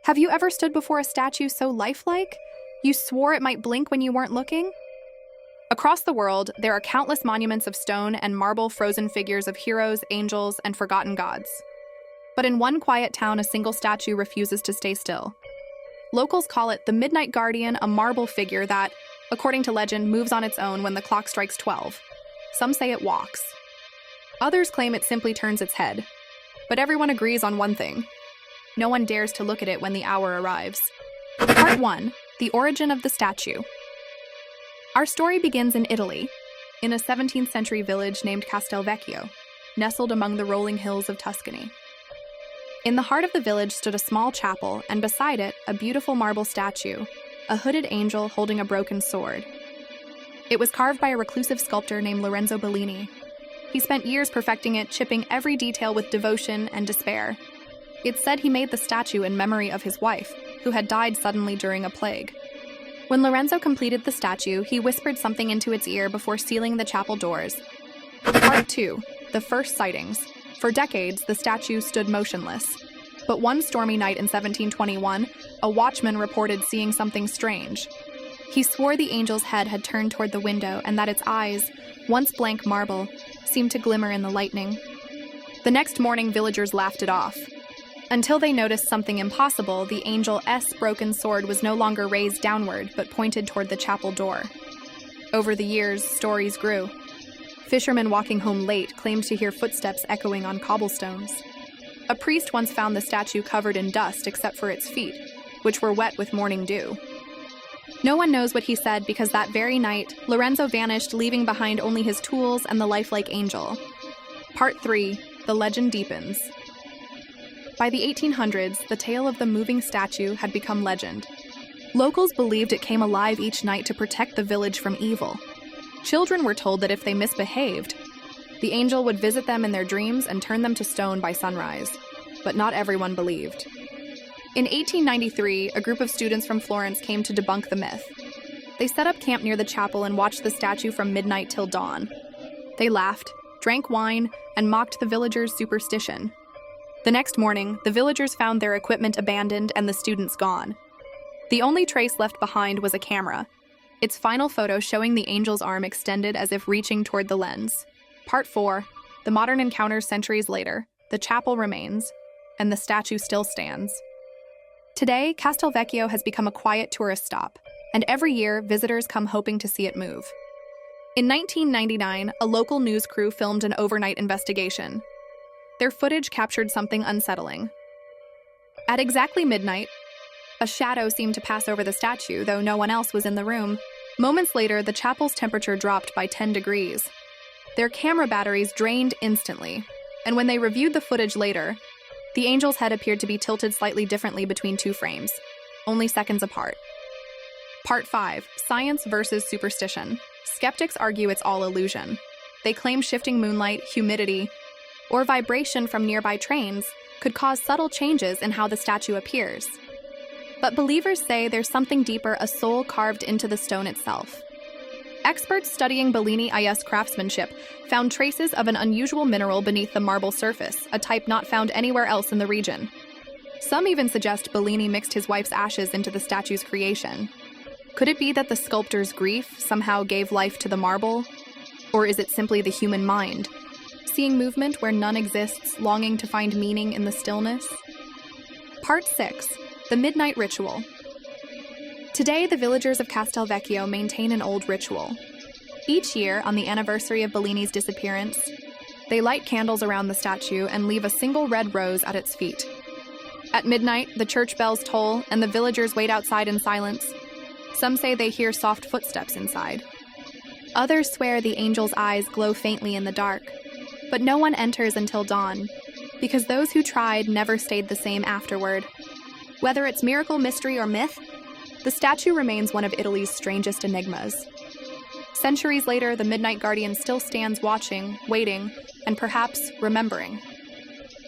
Have you ever stood before a statue so lifelike you swore it might blink when you weren't looking? Across the world, there are countless monuments of stone and marble frozen figures of heroes, angels, and forgotten gods. But in one quiet town, a single statue refuses to stay still. Locals call it the Midnight Guardian, a marble figure that, according to legend, moves on its own when the clock strikes 12. Some say it walks. Others claim it simply turns its head. But everyone agrees on one thing: no one dares to look at it when the hour arrives. Part 1. The Origin of the Statue. Our story begins in Italy, in a 17th century village named Castelvecchio, nestled among the rolling hills of Tuscany. In the heart of the village stood a small chapel, and beside it, a beautiful marble statue, a hooded angel holding a broken sword. It was carved by a reclusive sculptor named Lorenzo Bellini. He spent years perfecting it, chipping every detail with devotion and despair. It's said he made the statue in memory of his wife, who had died suddenly during a plague. When Lorenzo completed the statue, he whispered something into its ear before sealing the chapel doors. Part 2. The First Sightings. For decades, the statue stood motionless. But one stormy night in 1721, a watchman reported seeing something strange. He swore the angel's head had turned toward the window and that its eyes, once blank marble, seemed to glimmer in the lightning. The next morning, villagers laughed it off. Until they noticed something impossible, the angel's broken sword was no longer raised downward, but pointed toward the chapel door. Over the years, stories grew. Fishermen walking home late claimed to hear footsteps echoing on cobblestones. A priest once found the statue covered in dust except for its feet, which were wet with morning dew. No one knows what he said because that very night, Lorenzo vanished, leaving behind only his tools and the lifelike angel. Part 3. The legend deepens. By the 1800s, the tale of the moving statue had become legend. Locals believed it came alive each night to protect the village from evil. Children were told that if they misbehaved, the angel would visit them in their dreams and turn them to stone by sunrise. But not everyone believed. In 1893, a group of students from Florence came to debunk the myth. They set up camp near the chapel and watched the statue from midnight till dawn. They laughed, drank wine, and mocked the villagers' superstition. The next morning, the villagers found their equipment abandoned and the students gone. The only trace left behind was a camera, its final photo showing the angel's arm extended as if reaching toward the lens. Part 4. The modern encounter centuries later. The chapel remains, and the statue still stands. Today, Castelvecchio has become a quiet tourist stop, and every year, visitors come hoping to see it move. In 1999, a local news crew filmed an overnight investigation. Their footage captured something unsettling. At exactly midnight, a shadow seemed to pass over the statue, though no one else was in the room. Moments later, the chapel's temperature dropped by 10 degrees. Their camera batteries drained instantly, and when they reviewed the footage later, the angel's head appeared to be tilted slightly differently between two frames, only seconds apart. Part 5. Science versus superstition. Skeptics argue it's all illusion. They claim shifting moonlight, humidity, or vibration from nearby trains could cause subtle changes in how the statue appears. But believers say there's something deeper, a soul carved into the stone itself. Experts studying Bellini's craftsmanship found traces of an unusual mineral beneath the marble surface, a type not found anywhere else in the region. Some even suggest Bellini mixed his wife's ashes into the statue's creation. Could it be that the sculptor's grief somehow gave life to the marble? Or is it simply the human mind, seeing movement where none exists, longing to find meaning in the stillness? Part 6. The Midnight Ritual. Today, the villagers of Castelvecchio maintain an old ritual. Each year, on the anniversary of Bellini's disappearance, they light candles around the statue and leave a single red rose at its feet. At midnight, the church bells toll and the villagers wait outside in silence. Some say they hear soft footsteps inside. Others swear the angel's eyes glow faintly in the dark. But no one enters until dawn, because those who tried never stayed the same afterward. Whether it's miracle, mystery, or myth, the statue remains one of Italy's strangest enigmas. Centuries later, the Midnight Guardian still stands watching, waiting, and perhaps remembering.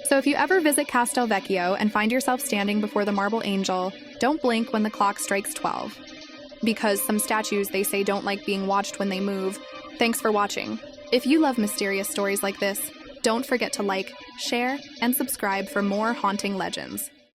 So if you ever visit Castelvecchio and find yourself standing before the marble angel, don't blink when the clock strikes 12. Because some statues, they say, don't like being watched when they move. Thanks for watching. If you love mysterious stories like this, don't forget to like, share, and subscribe for more haunting legends.